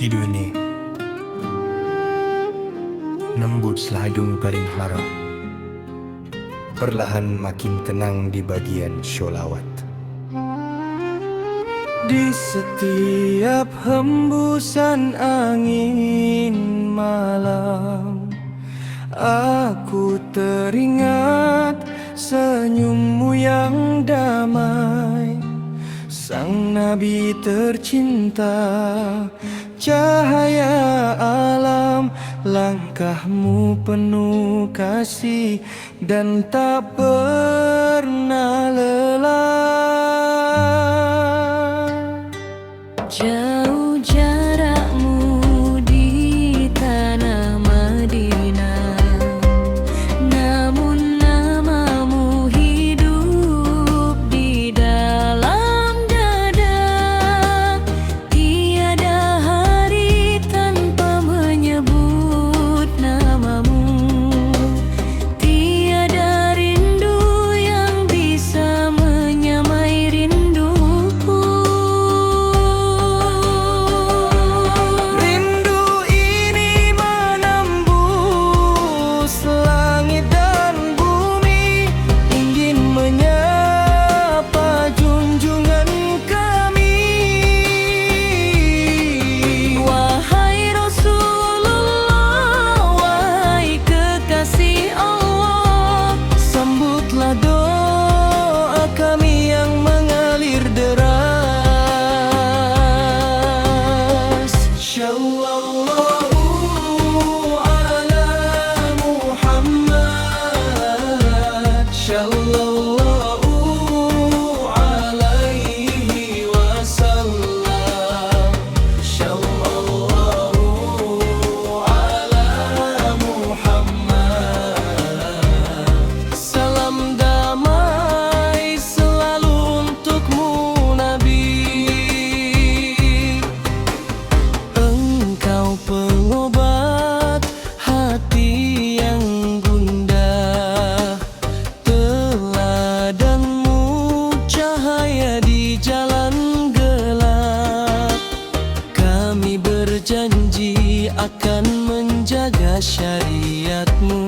Tidur ni lembut selahidung paling harap, perlahan makin tenang di bagian syolawat. Di setiap hembusan angin malam, aku teringat senyummu yang damai. Sang Nabi tercinta, cahaya alam, langkahmu penuh kasih dan tak pernah lelah. Jauh jarakmu di tanah Madinah, namun namamu hidup di dalam dada. Tiada hari tanpa menyebut namamu, tiada rindu yang bisa menyamai rinduku. Berjanji akan menjaga syariatmu,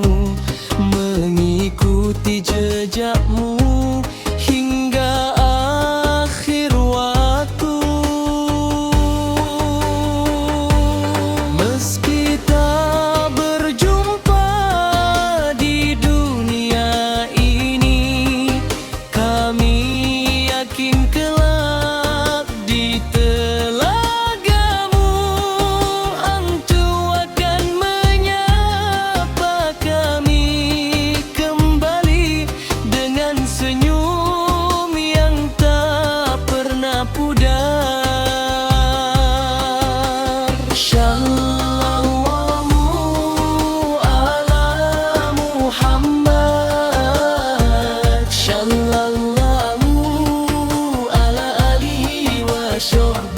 mengikuti jejakmu hingga akhir waktu. Meski tak berjumpa di dunia ini, kami yakin kelak di Sallallahu ala Muhammad, sallallahu ala alihi wa sahbihi.